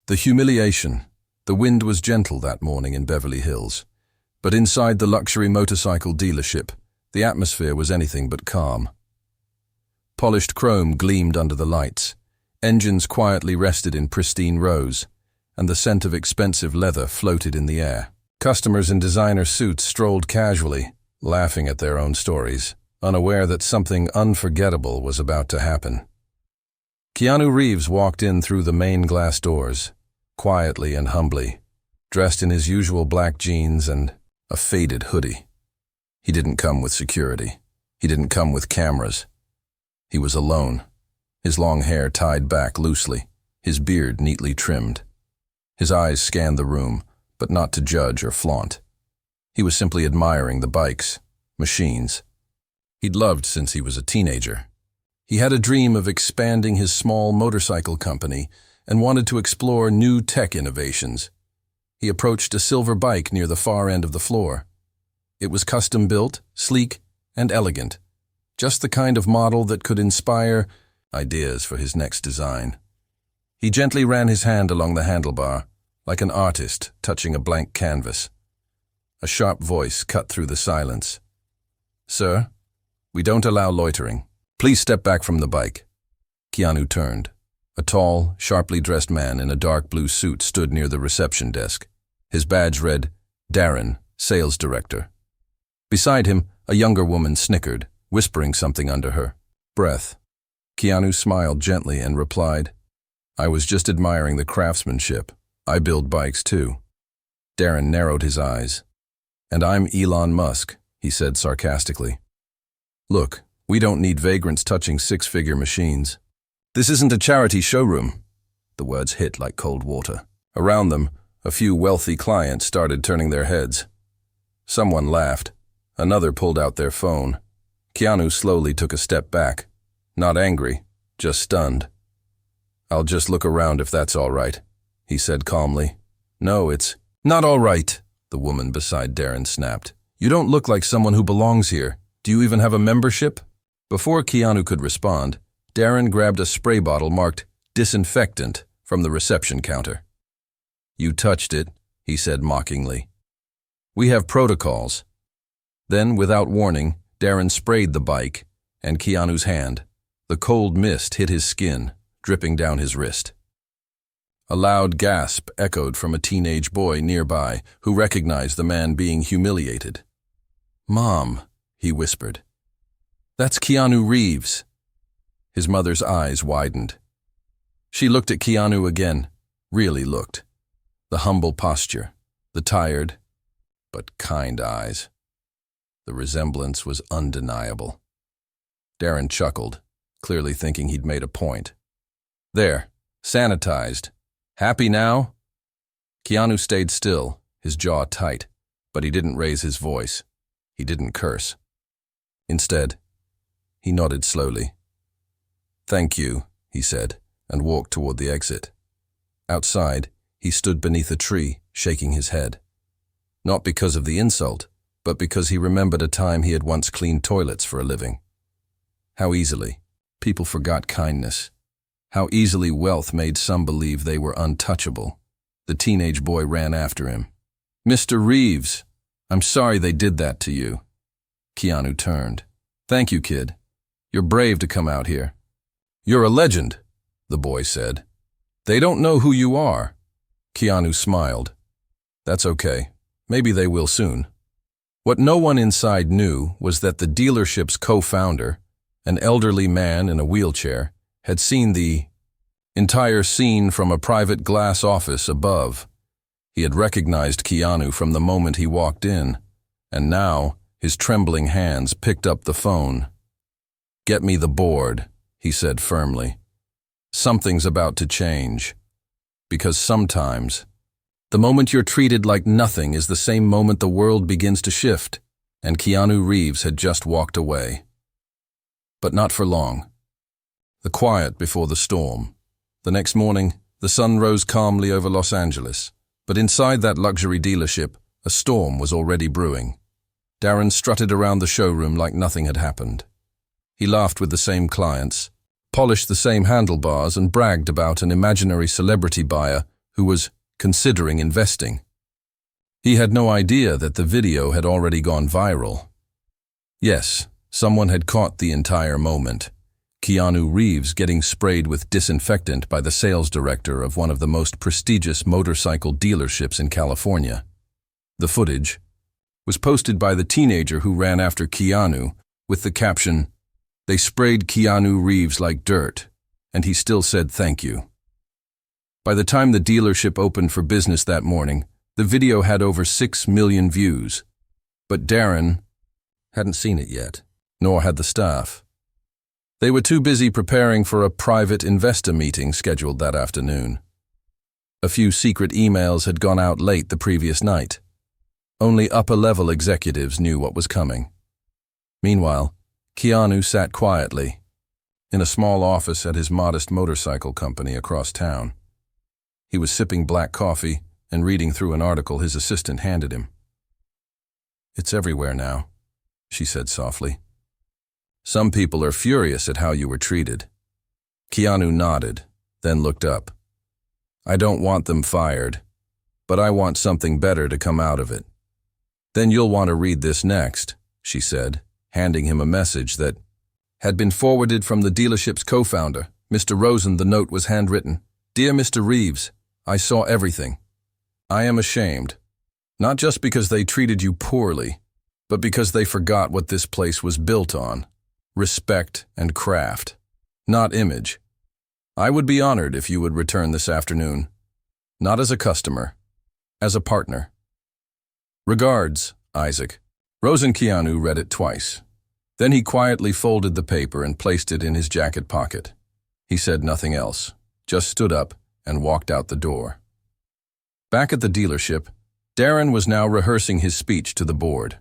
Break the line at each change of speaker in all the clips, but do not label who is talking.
The humiliation. The wind was gentle that morning in Beverly Hills, but inside the luxury motorcycle dealership, the atmosphere was anything but calm. Polished chrome gleamed under the lights, engines quietly rested in pristine rows, and the scent of expensive leather floated in the air. Customers in designer suits strolled casually, laughing at their own stories, unaware that something unforgettable was about to happen. Keanu Reeves walked in through the main glass doors, quietly and humbly, dressed in his usual black jeans and a faded hoodie. He didn't come with security. He didn't come with cameras. He was alone, his long hair tied back loosely, his beard neatly trimmed. His eyes scanned the room, but not to judge or flaunt. He was simply admiring the bikes, machines. He'd loved since he was a teenager. He had a dream of expanding his small motorcycle company and wanted to explore new tech innovations. He approached a silver bike near the far end of the floor. It was custom-built, sleek, and elegant, just the kind of model that could inspire ideas for his next design. He gently ran his hand along the handlebar, like an artist touching a blank canvas. A sharp voice cut through the silence. "Sir, we don't allow loitering. Please step back from the bike." Keanu turned. A tall, sharply dressed man in a dark blue suit stood near the reception desk. His badge read, "Darren, Sales Director." Beside him, a younger woman snickered, whispering something under her breath. Keanu smiled gently and replied, "I was just admiring the craftsmanship. I build bikes too." Darren narrowed his eyes. "And I'm Elon Musk," he said sarcastically. "Look, we don't need vagrants touching six-figure machines. This isn't a charity showroom." The words hit like cold water. Around them, a few wealthy clients started turning their heads. Someone laughed. Another pulled out their phone. Keanu slowly took a step back. Not angry, just stunned. "I'll just look around if that's all right," he said calmly. "No, it's not all right," the woman beside Darren snapped. "You don't look like someone who belongs here. Do you even have a membership?" Before Keanu could respond, Darren grabbed a spray bottle marked "disinfectant" from the reception counter. "You touched it," he said mockingly. "We have protocols." Then, without warning, Darren sprayed the bike and Keanu's hand. The cold mist hit his skin, dripping down his wrist. A loud gasp echoed from a teenage boy nearby who recognized the man being humiliated. "Mom," he whispered. "That's Keanu Reeves." His mother's eyes widened. She looked at Keanu again, really looked. The humble posture, the tired but kind eyes. The resemblance was undeniable. Darren chuckled, clearly thinking he'd made a point. "There, sanitized. Happy now?" Keanu stayed still, his jaw tight, but he didn't raise his voice. He didn't curse. Instead, he nodded slowly. "Thank you," he said, and walked toward the exit. Outside, he stood beneath a tree, shaking his head. Not because of the insult, but because he remembered a time he had once cleaned toilets for a living. How easily people forgot kindness. How easily wealth made some believe they were untouchable. The teenage boy ran after him. "Mr. Reeves, I'm sorry they did that to you." Keanu turned. "Thank you, kid. You're brave to come out here." "You're a legend," the boy said. "They don't know who you are." Keanu smiled. "That's okay. Maybe they will soon." What no one inside knew was that the dealership's co-founder, an elderly man in a wheelchair, had seen the entire scene from a private glass office above. He had recognized Keanu from the moment he walked in, and now his trembling hands picked up the phone. "Get me the board," he said firmly. "Something's about to change. Because sometimes, the moment you're treated like nothing is the same moment the world begins to shift," and Keanu Reeves had just walked away. But not for long. The quiet before the storm. The next morning, the sun rose calmly over Los Angeles, but inside that luxury dealership, a storm was already brewing. Darren strutted around the showroom like nothing had happened. He laughed with the same clients, polished the same handlebars, and bragged about an imaginary celebrity buyer who was considering investing. He had no idea that the video had already gone viral. Yes, someone had caught the entire moment. Keanu Reeves getting sprayed with disinfectant by the sales director of one of the most prestigious motorcycle dealerships in California. The footage was posted by the teenager who ran after Keanu with the caption, "They sprayed Keanu Reeves like dirt, and he still said thank you." By the time the dealership opened for business that morning, the video had over 6 million views. But Darren hadn't seen it yet, nor had the staff. They were too busy preparing for a private investor meeting scheduled that afternoon. A few secret emails had gone out late the previous night. Only upper-level executives knew what was coming. Meanwhile, Keanu sat quietly in a small office at his modest motorcycle company across town. He was sipping black coffee and reading through an article his assistant handed him. "It's everywhere now," she said softly. "Some people are furious at how you were treated." Keanu nodded, then looked up. "I don't want them fired, but I want something better to come out of it." "Then you'll want to read this next," she said, handing him a message that had been forwarded from the dealership's co-founder, Mr. Rosen. The note was handwritten. "Dear Mr. Reeves, I saw everything. I am ashamed, not just because they treated you poorly, but because they forgot what this place was built on. Respect and craft, not image. I would be honored if you would return this afternoon, not as a customer, as a partner. Regards, Isaac." Rosen. Keanu read it twice. Then he quietly folded the paper and placed it in his jacket pocket. He said nothing else, just stood up and walked out the door. Back at the dealership, Darren was now rehearsing his speech to the board.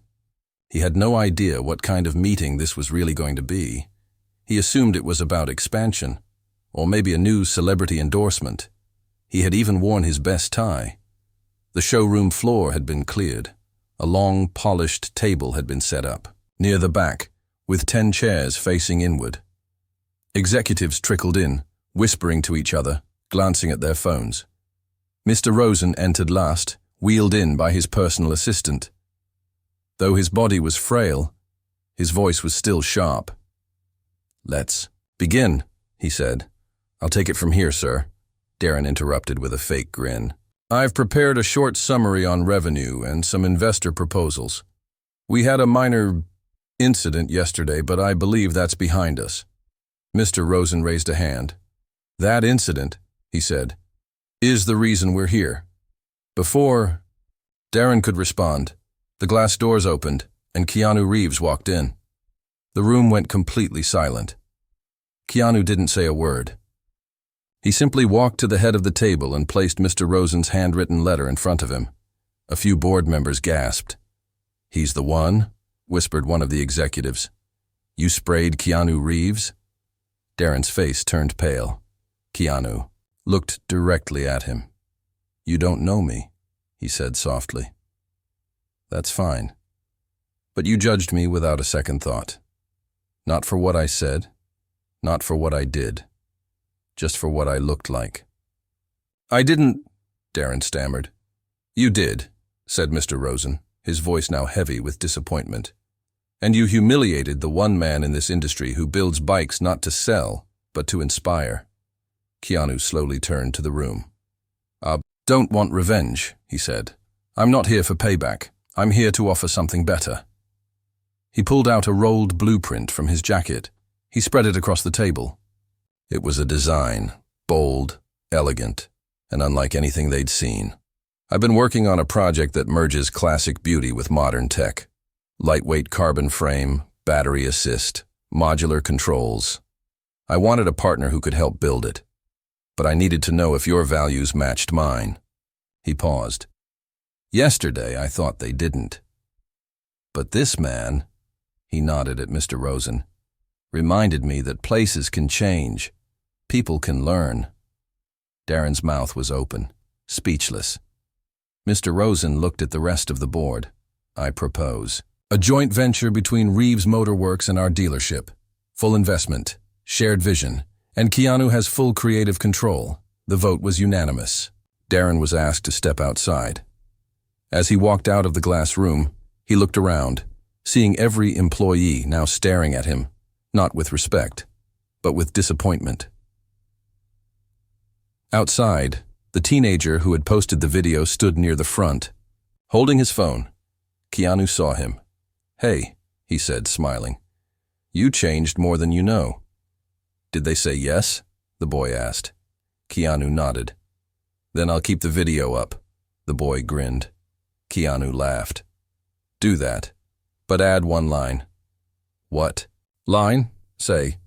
He had no idea what kind of meeting this was really going to be. He assumed it was about expansion, or maybe a new celebrity endorsement. He had even worn his best tie. The showroom floor had been cleared. A long, polished table had been set up, near the back, with 10 chairs facing inward. Executives trickled in, whispering to each other, glancing at their phones. Mr. Rosen entered last, wheeled in by his personal assistant. Though his body was frail, his voice was still sharp. "Let's begin," he said. "I'll take it from here, sir," Darren interrupted with a fake grin. "I've prepared a short summary on revenue and some investor proposals. We had a minor incident yesterday, but I believe that's behind us." Mr. Rosen raised a hand. "That incident," he said, "is the reason we're here." Before Darren could respond, the glass doors opened and Keanu Reeves walked in. The room went completely silent. Keanu didn't say a word. He simply walked to the head of the table and placed Mr. Rosen's handwritten letter in front of him. A few board members gasped. "He's the one?" whispered one of the executives. "You sprayed Keanu Reeves?" Darren's face turned pale. Keanu looked directly at him. "You don't know me," he said softly. "That's fine. But you judged me without a second thought. Not for what I said, not for what I did, just for what I looked like." "I didn't," Darren stammered. "You did," said Mr. Rosen, his voice now heavy with disappointment. "And you humiliated the one man in this industry who builds bikes not to sell, but to inspire." Keanu slowly turned to the room. "I don't want revenge," he said. "I'm not here for payback. I'm here to offer something better." He pulled out a rolled blueprint from his jacket. He spread it across the table. It was a design, bold, elegant, and unlike anything they'd seen. "I've been working on a project that merges classic beauty with modern tech. Lightweight carbon frame, battery assist, modular controls. I wanted a partner who could help build it, but I needed to know if your values matched mine." He paused. "Yesterday I thought they didn't. But this man," he nodded at Mr. Rosen, "reminded me that places can change, people can learn." Darren's mouth was open, speechless. Mr. Rosen looked at the rest of the board. "I propose a joint venture between Reeves Motor Works and our dealership. Full investment, shared vision, and Keanu has full creative control." The vote was unanimous. Darren was asked to step outside. As he walked out of the glass room, he looked around, seeing every employee now staring at him, not with respect, but with disappointment. Outside, the teenager who had posted the video stood near the front, holding his phone. Keanu saw him. "Hey," he said, smiling. "You changed more than you know." "Did they say yes?" the boy asked. Keanu nodded. "Then I'll keep the video up." The boy grinned. Keanu laughed. "Do that, but add one line." "What?" "Line? Say,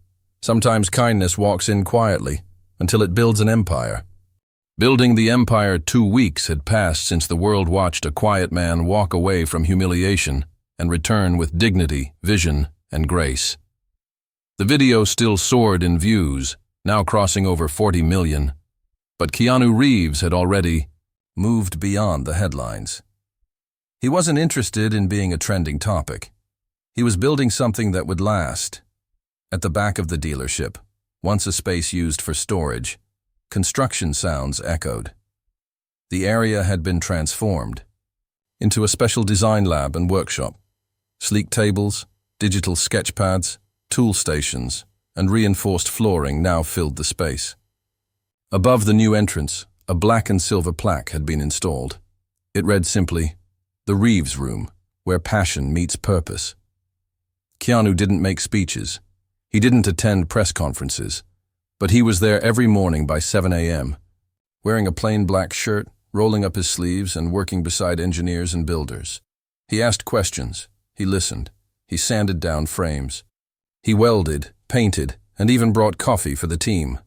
sometimes kindness walks in quietly until it builds an empire." Building the empire, 2 weeks had passed since the world watched a quiet man walk away from humiliation and return with dignity, vision, and grace. The video still soared in views, now crossing over 40 million, but Keanu Reeves had already moved beyond the headlines. He wasn't interested in being a trending topic. He was building something that would last. At the back of the dealership, once a space used for storage, construction sounds echoed. The area had been transformed into a special design lab and workshop. Sleek tables, digital sketch pads, tool stations, and reinforced flooring now filled the space. Above the new entrance, a black and silver plaque had been installed. It read simply, "The Reeves Room, where passion meets purpose." Keanu didn't make speeches. He didn't attend press conferences, but he was there every morning by 7 a.m., wearing a plain black shirt, rolling up his sleeves, and working beside engineers and builders. He asked questions. He listened. He sanded down frames. He welded, painted, and even brought coffee for the team.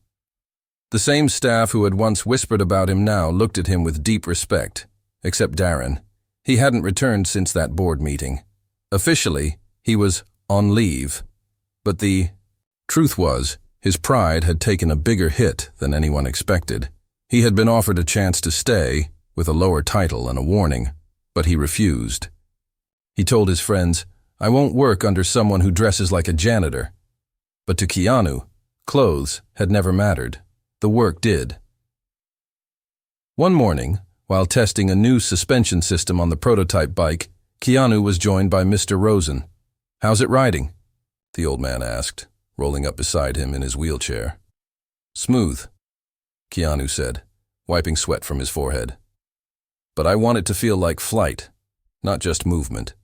The same staff who had once whispered about him now looked at him with deep respect, except Darren. He hadn't returned since that board meeting. Officially, he was on leave, but the truth was, his pride had taken a bigger hit than anyone expected. He had been offered a chance to stay, with a lower title and a warning, but he refused. He told his friends, "I won't work under someone who dresses like a janitor." But to Keanu, clothes had never mattered. The work did. One morning, while testing a new suspension system on the prototype bike, Keanu was joined by Mr. Rosen. "How's it riding?" the old man asked, rolling up beside him in his wheelchair. "Smooth," Keanu said, wiping sweat from his forehead. "But I want it to feel like flight, not just movement."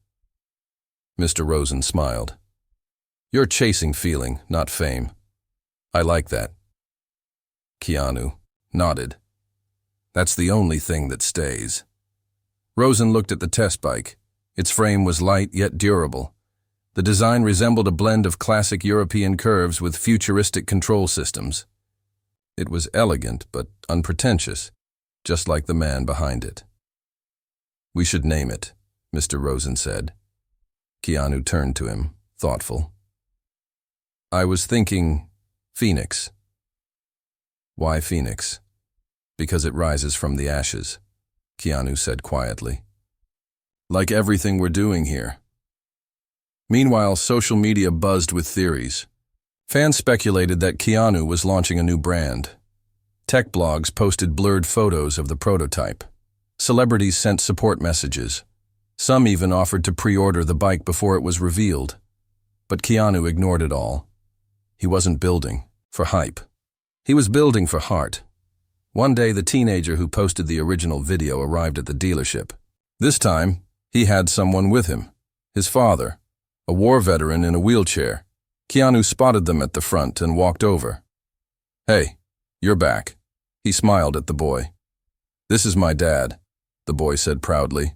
Mr. Rosen smiled. "You're chasing feeling, not fame. I like that." Keanu nodded. "That's the only thing that stays." Rosen looked at the test bike. Its frame was light yet durable. The design resembled a blend of classic European curves with futuristic control systems. It was elegant but unpretentious, just like the man behind it. "We should name it," Mr. Rosen said. Keanu turned to him, thoughtful. "I was thinking Phoenix." "Why Phoenix?" "Because it rises from the ashes," Keanu said quietly. "Like everything we're doing here." Meanwhile, social media buzzed with theories. Fans speculated that Keanu was launching a new brand. Tech blogs posted blurred photos of the prototype. Celebrities sent support messages. Some even offered to pre-order the bike before it was revealed. But Keanu ignored it all. He wasn't building for hype. He was building for heart. One day, the teenager who posted the original video arrived at the dealership. This time, he had someone with him. His father, a war veteran in a wheelchair. Keanu spotted them at the front and walked over. "Hey, you're back." He smiled at the boy. "This is my dad," the boy said proudly.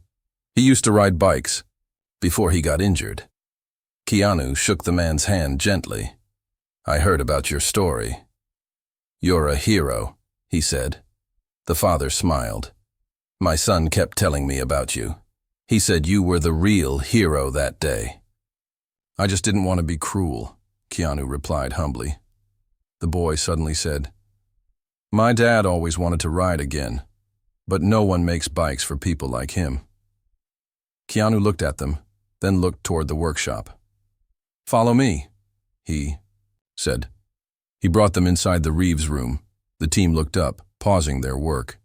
"He used to ride bikes before he got injured." Keanu shook the man's hand gently. "I heard about your story." "You're a hero," he said. The father smiled. "My son kept telling me about you. He said you were the real hero that day." "I just didn't want to be cruel," Keanu replied humbly. The boy suddenly said, "My dad always wanted to ride again, but no one makes bikes for people like him." Keanu looked at them, then looked toward the workshop. "Follow me," he said. He brought them inside the Reeves room. The team looked up, pausing their work.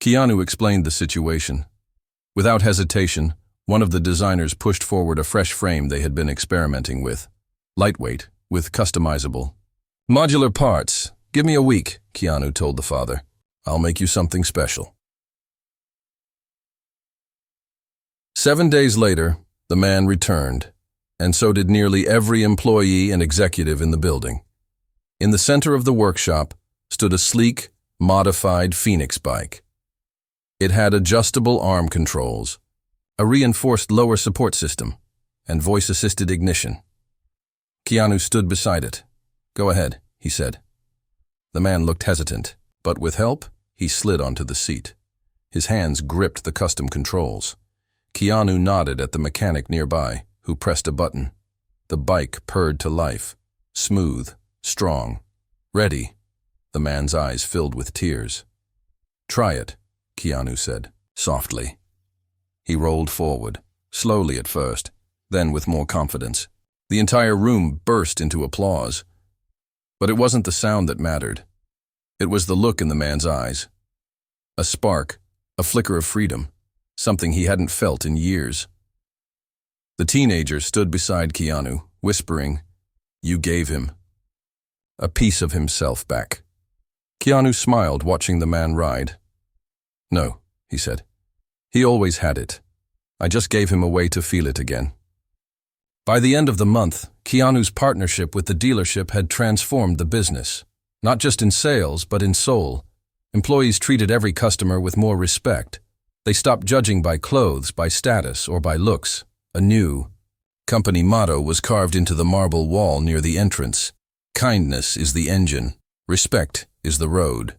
Keanu explained the situation. Without hesitation, one of the designers pushed forward a fresh frame they had been experimenting with. Lightweight, with customizable. "Modular parts. Give me a week," Keanu told the father. "I'll make you something special." 7 days later, the man returned, and so did nearly every employee and executive in the building. In the center of the workshop stood a sleek, modified Phoenix bike. It had adjustable arm controls, a reinforced lower support system, and voice-assisted ignition. Keanu stood beside it. "Go ahead," he said. The man looked hesitant, but with help, he slid onto the seat. His hands gripped the custom controls. Keanu nodded at the mechanic nearby, who pressed a button. The bike purred to life, smooth, strong, ready. The man's eyes filled with tears. "Try it," Keanu said, softly. He rolled forward, slowly at first, then with more confidence. The entire room burst into applause. But it wasn't the sound that mattered. It was the look in the man's eyes. A spark, a flicker of freedom, something he hadn't felt in years. The teenager stood beside Keanu, whispering, "You gave him a piece of himself back." Keanu smiled, watching the man ride. "No," he said. "He always had it. I just gave him a way to feel it again." By the end of the month, Keanu's partnership with the dealership had transformed the business. Not just in sales, but in soul. Employees treated every customer with more respect. They stopped judging by clothes, by status, or by looks. A new company motto was carved into the marble wall near the entrance. "Kindness is the engine. Respect is the road."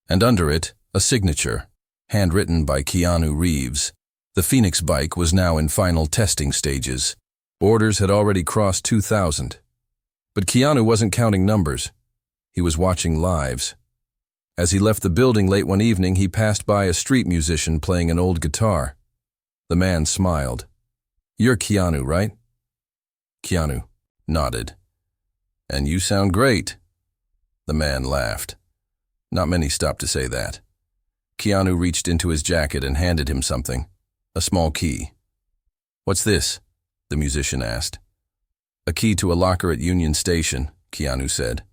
And under it, a signature, handwritten by Keanu Reeves. The Phoenix bike was now in final testing stages. Orders had already crossed 2,000. But Keanu wasn't counting numbers. He was watching lives. As he left the building late one evening, he passed by a street musician playing an old guitar. The man smiled. "You're Keanu, right?" Keanu nodded. "And you sound great." The man laughed. Not many stopped to say that. Keanu reached into his jacket and handed him something, a small key. "What's this?" the musician asked. "A key to a locker at Union Station," Keanu said.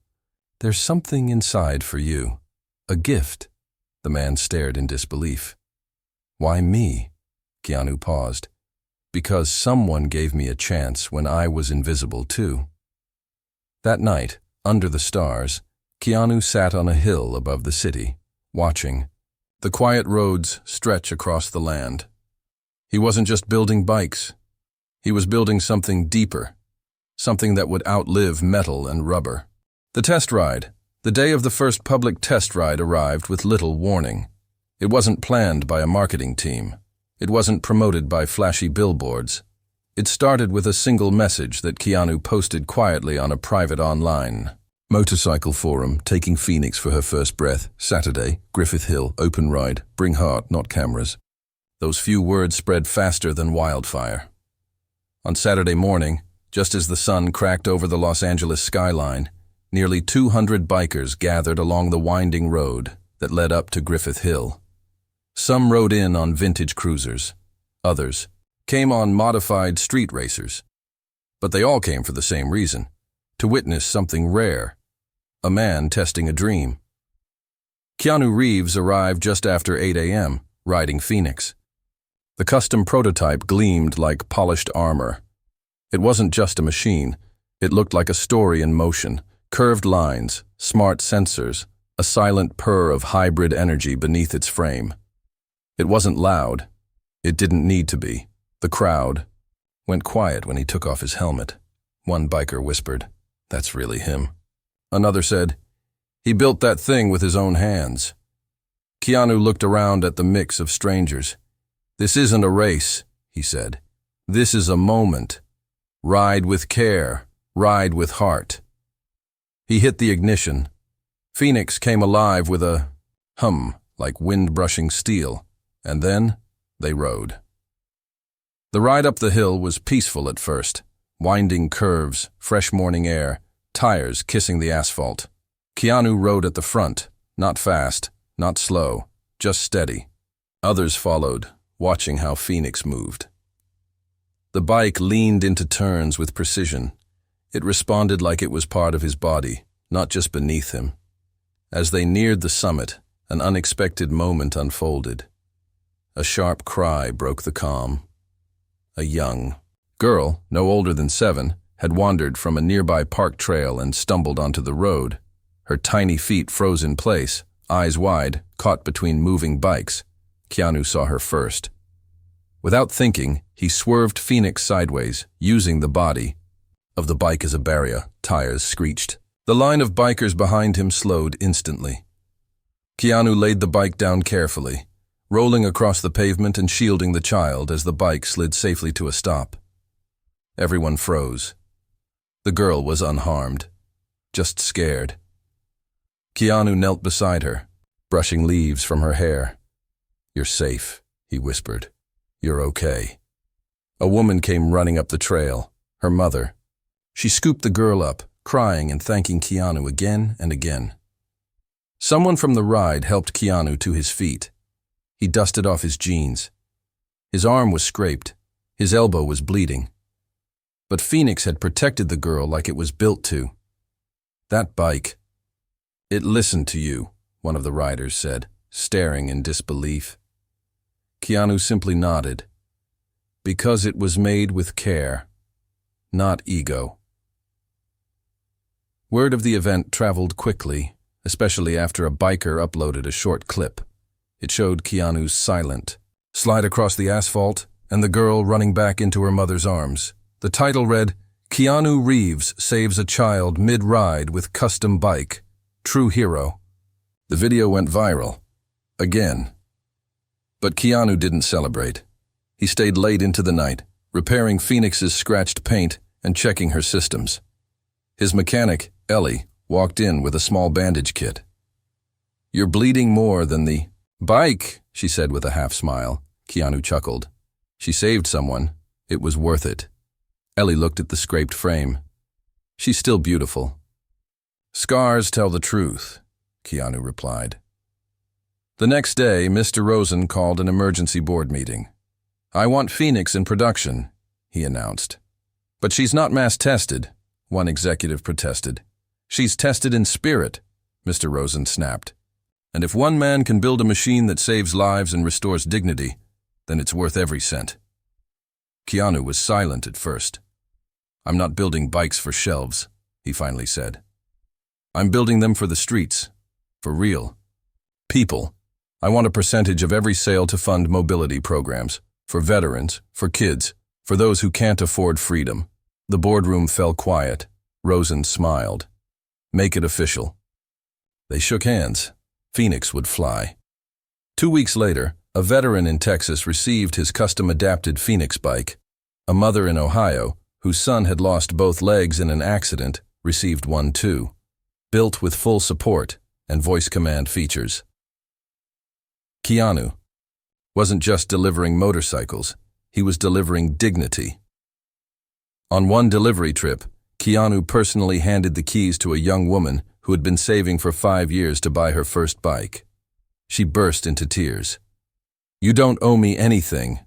"There's something inside for you. A gift." The man stared in disbelief. "Why me?" Keanu paused. "Because someone gave me a chance when I was invisible too." That night, under the stars, Keanu sat on a hill above the city, watching. The quiet roads stretch across the land. He wasn't just building bikes. He was building something deeper, something that would outlive metal and rubber. The test ride, the day of the first public test ride, arrived with little warning. It wasn't planned by a marketing team. It wasn't promoted by flashy billboards. It started with a single message that Keanu posted quietly on a private online motorcycle forum, taking Phoenix for her first breath, Saturday, Griffith Hill, open ride, bring heart, not cameras. Those few words spread faster than wildfire. On Saturday morning, just as the sun cracked over the Los Angeles skyline, nearly 200 bikers gathered along the winding road that led up to Griffith Hill. Some rode in on vintage cruisers. Others came on modified street racers. But they all came for the same reason, to witness something rare. A man testing a dream. Keanu Reeves arrived just after 8 a.m., riding Phoenix. The custom prototype gleamed like polished armor. It wasn't just a machine. It looked like a story in motion. Curved lines, smart sensors, a silent purr of hybrid energy beneath its frame. It wasn't loud. It didn't need to be. The crowd went quiet when he took off his helmet. One biker whispered, "That's really him." Another said, "He built that thing with his own hands." Keanu looked around at the mix of strangers. "This isn't a race," he said. "This is a moment. Ride with care. Ride with heart." He hit the ignition. Phoenix came alive with a hum like wind brushing steel, and then they rode. The ride up the hill was peaceful at first. Winding curves, fresh morning air, tires kissing the asphalt. Keanu rode at the front, not fast, not slow, just steady. Others followed, watching how Phoenix moved. The bike leaned into turns with precision. It responded like it was part of his body, not just beneath him. As they neared the summit, an unexpected moment unfolded. A sharp cry broke the calm. A young girl, no older than 7, had wandered from a nearby park trail and stumbled onto the road. Her tiny feet froze in place, eyes wide, caught between moving bikes. Keanu saw her first. Without thinking, he swerved Phoenix sideways, using the body of the bike as a barrier. Tires screeched. The line of bikers behind him slowed instantly. Keanu laid the bike down carefully, rolling across the pavement and shielding the child as the bike slid safely to a stop. Everyone froze. The girl was unharmed, just scared. Keanu knelt beside her, brushing leaves from her hair. "You're safe," he whispered. "You're okay." A woman came running up the trail, her mother. She scooped the girl up, crying and thanking Keanu again and again. Someone from the ride helped Keanu to his feet. He dusted off his jeans. His arm was scraped. His elbow was bleeding. But Phoenix had protected the girl like it was built to. That bike, "It listened to you," one of the riders said, staring in disbelief. Keanu simply nodded. Because it was made with care, not ego. Word of the event traveled quickly, especially after a biker uploaded a short clip. It showed Keanu's silent slide across the asphalt and the girl running back into her mother's arms. The title read, "Keanu Reeves saves a child mid-ride with custom bike. True hero." The video went viral. Again. But Keanu didn't celebrate. He stayed late into the night, repairing Phoenix's scratched paint and checking her systems. His mechanic, Ellie, walked in with a small bandage kit. "You're bleeding more than the bike," she said with a half-smile. Keanu chuckled. "She saved someone. It was worth it." Ellie looked at the scraped frame. "She's still beautiful." "Scars tell the truth," Keanu replied. The next day, Mr. Rosen called an emergency board meeting. "I want Phoenix in production," he announced. "But she's not mass-tested," one executive protested. "She's tested in spirit," Mr. Rosen snapped. "And if one man can build a machine that saves lives and restores dignity, then it's worth every cent." Keanu was silent at first. "I'm not building bikes for shelves," he finally said. "I'm building them for the streets, for real people. I want a percentage of every sale to fund mobility programs, for veterans, for kids, for those who can't afford freedom." The boardroom fell quiet. Rosen smiled. "Make it official." They shook hands. Phoenix would fly. 2 weeks later, a veteran in Texas received his custom-adapted Phoenix bike. A mother in Ohio, whose son had lost both legs in an accident, received one too, built with full support and voice command features. Keanu wasn't just delivering motorcycles, he was delivering dignity. On one delivery trip, Keanu personally handed the keys to a young woman who had been saving for 5 years to buy her first bike. She burst into tears. "You don't owe me anything,"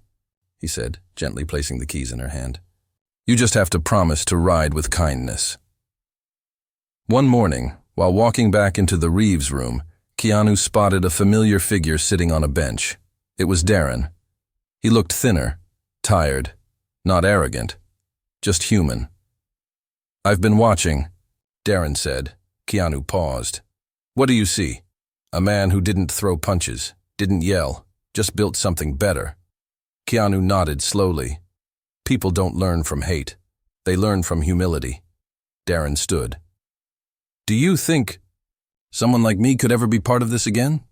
he said, gently placing the keys in her hand. "You just have to promise to ride with kindness." One morning, while walking back into the Reeves room, Keanu spotted a familiar figure sitting on a bench. It was Darren. He looked thinner, tired, not arrogant, just human. "I've been watching," Darren said. Keanu paused. "What do you see?" "A man who didn't throw punches, didn't yell, just built something better." Keanu nodded slowly. "People don't learn from hate. They learn from humility." Darren stood. "Do you think someone like me could ever be part of this again?"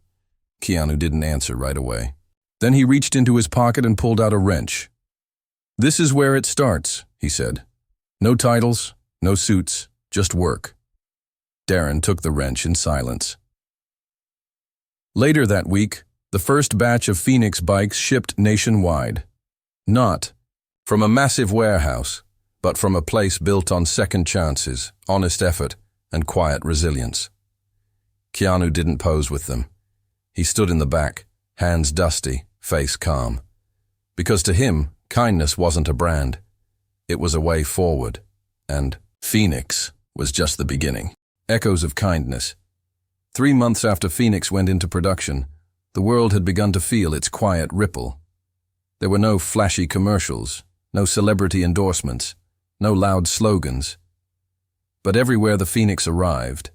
Keanu didn't answer right away. Then he reached into his pocket and pulled out a wrench. "This is where it starts," he said. "No titles, no suits, just work." Darren took the wrench in silence. Later that week, the first batch of Phoenix bikes shipped nationwide. Not from a massive warehouse, but from a place built on second chances, honest effort, and quiet resilience. Keanu didn't pose with them. He stood in the back, hands dusty, face calm. Because to him, kindness wasn't a brand. It was a way forward. And Phoenix was just the beginning. Echoes of kindness. 3 months after Phoenix went into production, the world had begun to feel its quiet ripple. There were no flashy commercials, no celebrity endorsements, no loud slogans. But everywhere the Phoenix arrived,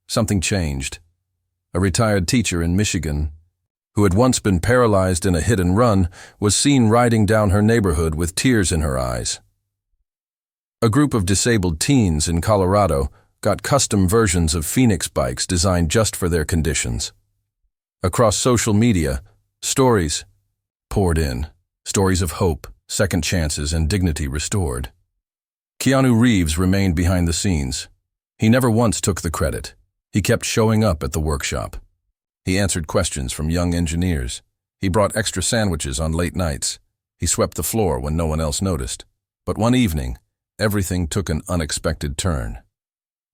something changed. A retired teacher in Michigan, who had once been paralyzed in a hit and run, was seen riding down her neighborhood with tears in her eyes. A group of disabled teens in Colorado got custom versions of Phoenix bikes designed just for their conditions. Across social media, stories poured in. Stories of hope, second chances, and dignity restored. Keanu Reeves remained behind the scenes. He never once took the credit. He kept showing up at the workshop. He answered questions from young engineers. He brought extra sandwiches on late nights. He swept the floor when no one else noticed. But one evening, everything took an unexpected turn.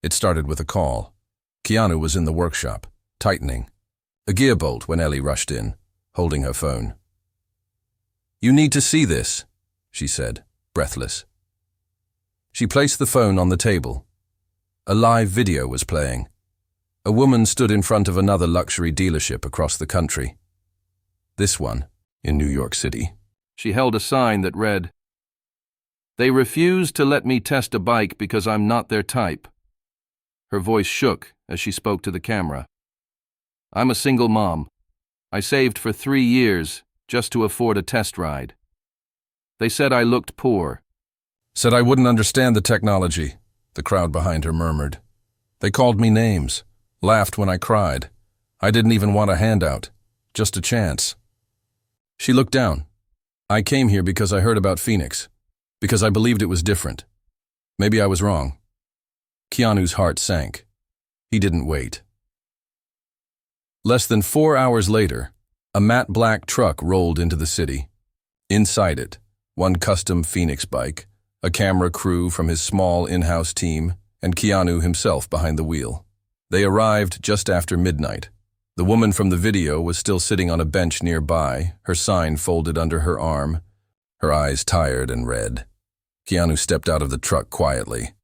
It started with a call. Keanu was in the workshop, tightening a gear bolt when Ellie rushed in, holding her phone. "You need to see this," she said, breathless. She placed the phone on the table. A live video was playing. A woman stood in front of another luxury dealership across the country. This one, in New York City. She held a sign that read, "They refuse to let me test a bike because I'm not their type." Her voice shook as she spoke to the camera. "I'm a single mom. I saved for 3 years just to afford a test ride. They said I looked poor. Said I wouldn't understand the technology," the crowd behind her murmured. "They called me names, laughed when I cried. I didn't even want a handout, just a chance." She looked down. "I came here because I heard about Phoenix, because I believed it was different. Maybe I was wrong." Keanu's heart sank. He didn't wait. Less than 4 hours later, a matte black truck rolled into the city. Inside it, one custom Phoenix bike, a camera crew from his small in-house team, and Keanu himself behind the wheel. They arrived just after midnight. The woman from the video was still sitting on a bench nearby, her sign folded under her arm, her eyes tired and red. Keanu stepped out of the truck quietly.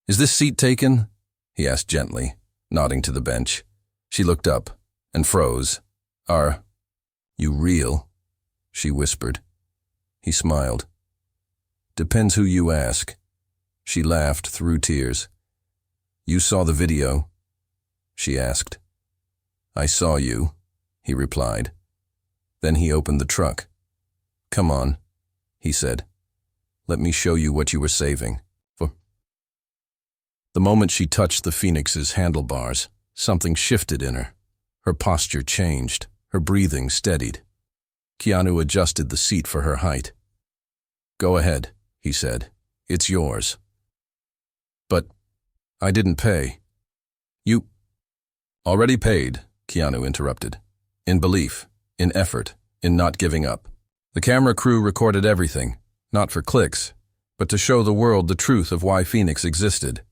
"Is this seat taken?" he asked gently, nodding to the bench. She looked up and froze. "Are you real?" she whispered. He smiled. "Depends who you ask." She laughed through tears. "You saw the video?" she asked. "I saw you," he replied. Then he opened the truck. "Come on," he said. "Let me show you what you were saving for." The moment she touched the Phoenix's handlebars, something shifted in her. Her posture changed, her breathing steadied. Keanu adjusted the seat for her height. "Go ahead," he said. "It's yours." "But I didn't pay." "You already paid," Keanu interrupted. "In belief, in effort, in not giving up." The camera crew recorded everything, not for clicks, but to show the world the truth of why Phoenix existed.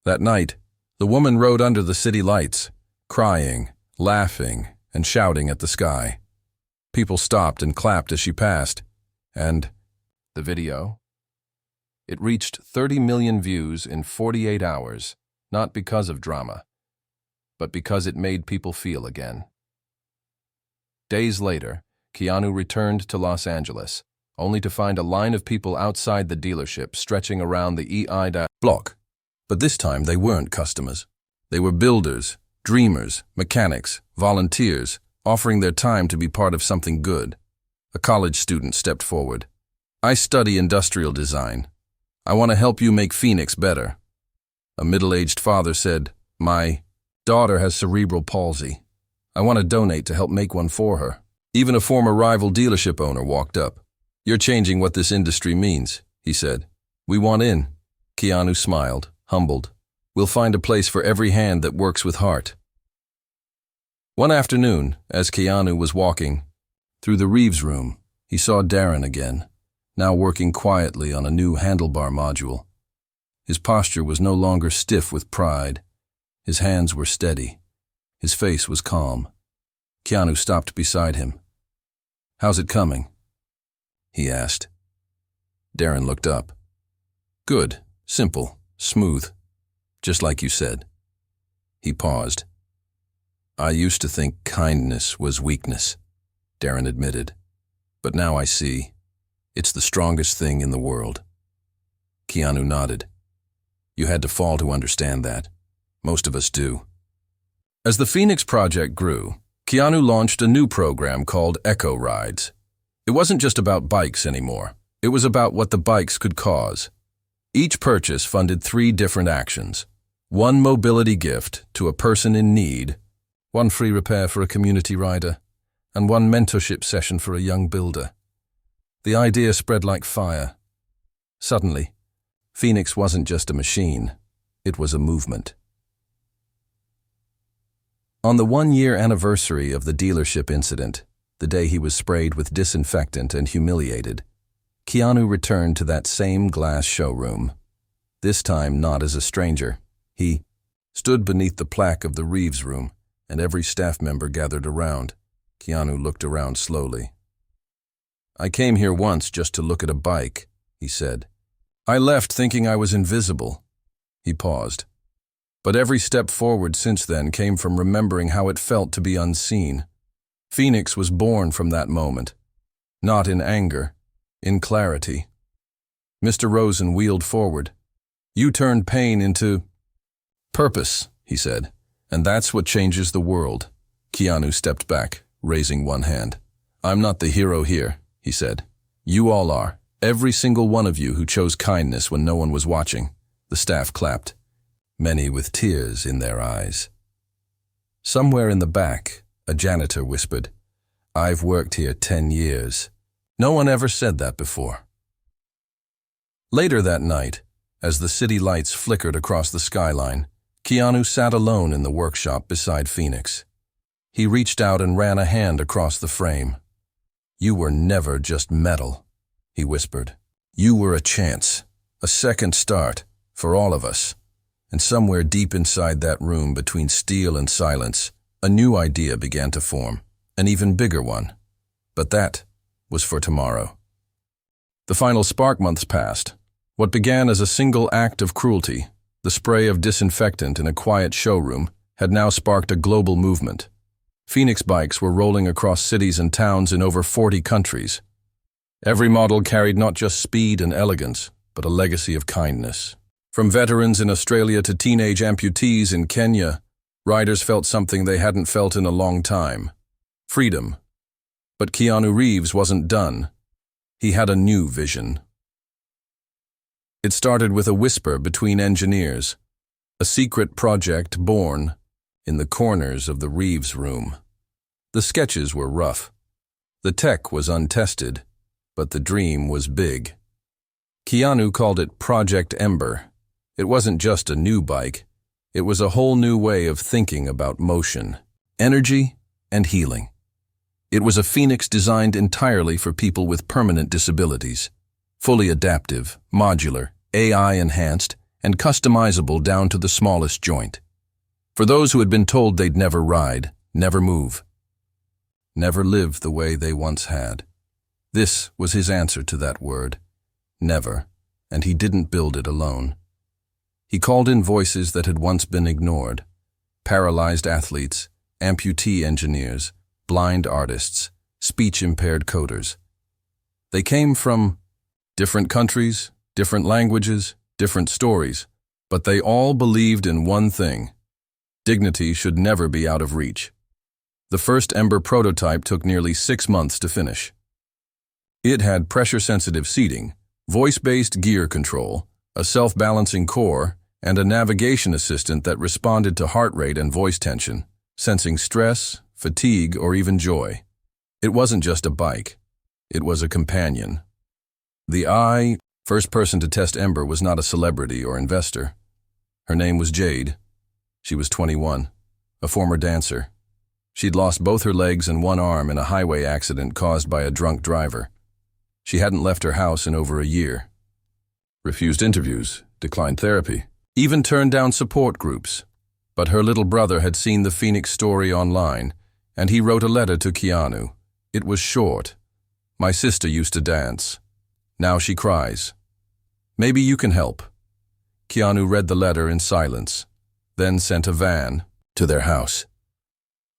That night, the woman rode under the city lights, crying, laughing, and shouting at the sky. People stopped and clapped as she passed, and the video? It reached 30 million views in 48 hours, not because of drama, but because it made people feel again. Days later, Keanu returned to Los Angeles, only to find a line of people outside the dealership stretching around the EI block. But this time they weren't customers. They were builders, dreamers, mechanics, volunteers, offering their time to be part of something good. A college student stepped forward. "I study industrial design. I want to help you make Phoenix better." A middle-aged father said, "My daughter has cerebral palsy. I want to donate to help make one for her." Even a former rival dealership owner walked up. "You're changing what this industry means," he said. "We want in." Keanu smiled, humbled. "We'll find a place for every hand that works with heart." One afternoon, as Keanu was walking through the Reeves room, he saw Darren again, now working quietly on a new handlebar module. His posture was no longer stiff with pride. His hands were steady. His face was calm. Keanu stopped beside him. "How's it coming?" he asked. Darren looked up. "Good, simple, smooth, just like you said." He paused. "I used to think kindness was weakness," Darren admitted. "But now I see. It's the strongest thing in the world." Keanu nodded. "You had to fall to understand that. Most of us do." As the Phoenix Project grew, Keanu launched a new program called Echo Rides. It wasn't just about bikes anymore. It was about what the bikes could cause. Each purchase funded 3 different actions: 1 mobility gift to a person in need, 1 free repair for a community rider, and 1 mentorship session for a young builder. The idea spread like fire. Suddenly, Phoenix wasn't just a machine, it was a movement. On the 1-year anniversary of the dealership incident, the day he was sprayed with disinfectant and humiliated, Keanu returned to that same glass showroom. This time not as a stranger. He stood beneath the plaque of the Reeves room, and every staff member gathered around. Keanu looked around slowly. "I came here once just to look at a bike," he said. "I left thinking I was invisible." He paused. But every step forward since then came from remembering how it felt to be unseen. Phoenix was born from that moment. Not in anger, in clarity. Mr. Rosen wheeled forward. "You turned pain into purpose," he said. "And that's what changes the world." Keanu stepped back, raising one hand. "I'm not the hero here," he said. "You all are. Every single one of you who chose kindness when no one was watching." The staff clapped, many with tears in their eyes. Somewhere in the back, a janitor whispered, "I've worked here 10 years. No one ever said that before." Later that night, as the city lights flickered across the skyline, Keanu sat alone in the workshop beside Phoenix. He reached out and ran a hand across the frame. "You were never just metal," he whispered. "You were a chance, a second start, for all of us." And somewhere deep inside that room between steel and silence, a new idea began to form, an even bigger one. But that was for tomorrow. The final spark months passed. What began as a single act of cruelty, the spray of disinfectant in a quiet showroom, had now sparked a global movement. Phoenix bikes were rolling across cities and towns in over 40 countries. Every model carried not just speed and elegance, but a legacy of kindness. From veterans in Australia to teenage amputees in Kenya, riders felt something they hadn't felt in a long time: freedom. But Keanu Reeves wasn't done. He had a new vision. It started with a whisper between engineers, a secret project born in the corners of the Reeves room. The sketches were rough. The tech was untested, but the dream was big. Keanu called it Project Ember. It wasn't just a new bike. It was a whole new way of thinking about motion, energy, and healing. It was a Phoenix designed entirely for people with permanent disabilities, fully adaptive, modular, AI-enhanced, and customizable down to the smallest joint. For those who had been told they'd never ride, never move, never live the way they once had. This was his answer to that word, never, and he didn't build it alone. He called in voices that had once been ignored: paralyzed athletes, amputee engineers, blind artists, speech-impaired coders. They came from different countries, different languages, different stories, but they all believed in one thing: dignity should never be out of reach. The first Ember prototype took nearly 6 months to finish. It had pressure-sensitive seating, voice-based gear control, a self-balancing core, and a navigation assistant that responded to heart rate and voice tension, sensing stress, fatigue, or even joy. It wasn't just a bike. It was a companion. The first person to test Ember was not a celebrity or investor. Her name was Jade. She was 21, a former dancer. She'd lost both her legs and one arm in a highway accident caused by a drunk driver. She hadn't left her house in over a year. Refused interviews, declined therapy, even turned down support groups. But her little brother had seen the Phoenix story online, and he wrote a letter to Keanu. It was short, My sister used to dance. Now she cries. Maybe you can help. Keanu read the letter in silence, then sent a van to their house.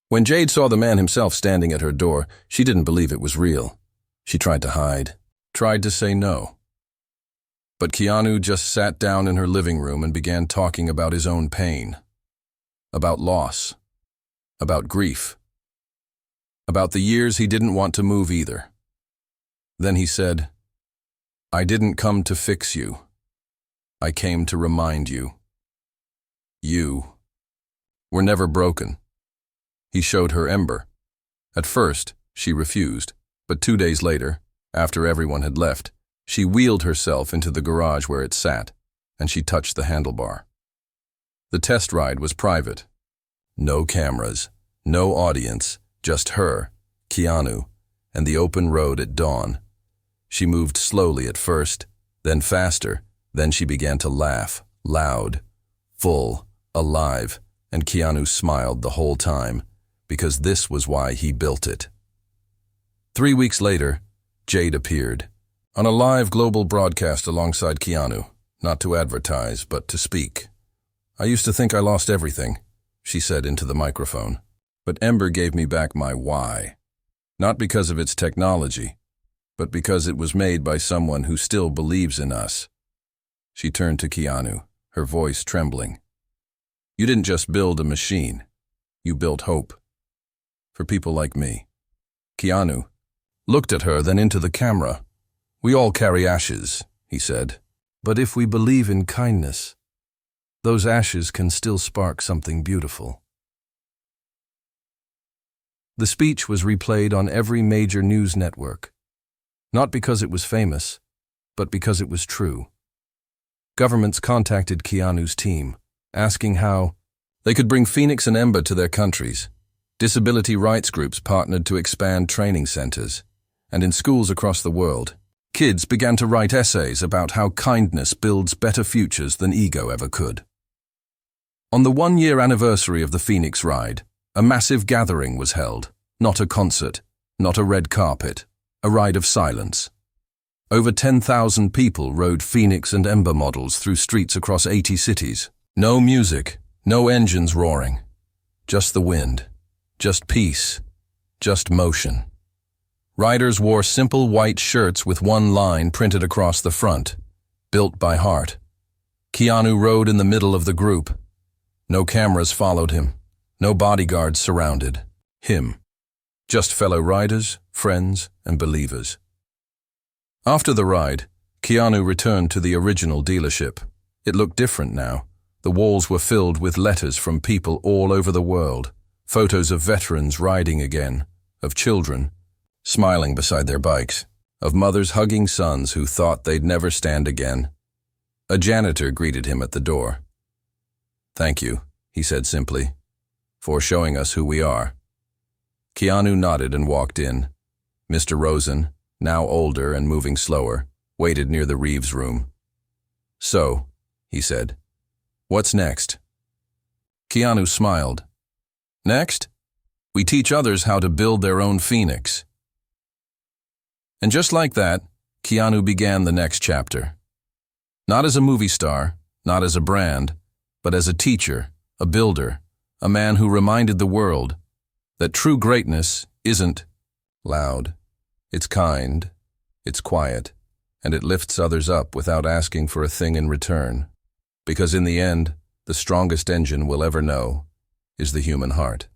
When Jade saw the man himself standing at her door, she didn't believe it was real. She tried to hide, tried to say no. But Keanu just sat down in her living room and began talking about his own pain, about loss, about grief, about the years he didn't want to move either. Then he said, "I didn't come to fix you. I came to remind you. You were never broken." He showed her Ember. At first, she refused, but 2 days later, after everyone had left, she wheeled herself into the garage where it sat, and she touched the handlebar. The test ride was private. No cameras, no audience, just her, Keanu, and the open road at dawn. She moved slowly at first, then faster, then she began to laugh, loud, full, alive, and Keanu smiled the whole time, because this was why he built it. 3 weeks later, Jade appeared, on a live global broadcast alongside Keanu, not to advertise, but to speak. "I used to think I lost everything," she said into the microphone, "but Ember gave me back my why. Not because of its technology, but because it was made by someone who still believes in us." She turned to Keanu, her voice trembling. "You didn't just build a machine. You built hope. For people like me." Keanu looked at her, then into the camera. "We all carry ashes," he said. "But if we believe in kindness, those ashes can still spark something beautiful." The speech was replayed on every major news network, not because it was famous, but because it was true. Governments contacted Keanu's team, asking how they could bring Phoenix and Ember to their countries. Disability rights groups partnered to expand training centers, and in schools across the world, kids began to write essays about how kindness builds better futures than ego ever could. On the 1-year anniversary of the Phoenix ride, a massive gathering was held, not a concert, not a red carpet, a ride of silence. Over 10,000 people rode Phoenix and Ember models through streets across 80 cities. No music, no engines roaring, just the wind, just peace, just motion. Riders wore simple white shirts with one line printed across the front, "Built by Heart." Keanu rode in the middle of the group. No cameras followed him, no bodyguards surrounded him. Just fellow riders, friends, and believers. After the ride, Keanu returned to the original dealership. It looked different now. The walls were filled with letters from people all over the world, photos of veterans riding again, of children smiling beside their bikes, of mothers hugging sons who thought they'd never stand again. A janitor greeted him at the door. "Thank you," he said simply, "for showing us who we are." Keanu nodded and walked in. Mr. Rosen, now older and moving slower, waited near the Reeves room. "So," he said, "what's next?" Keanu smiled. "Next, we teach others how to build their own Phoenix." And just like that, Keanu began the next chapter. Not as a movie star, not as a brand, but as a teacher, a builder, a man who reminded the world that true greatness isn't loud. It's kind, it's quiet, and it lifts others up without asking for a thing in return. Because in the end, the strongest engine we'll ever know is the human heart.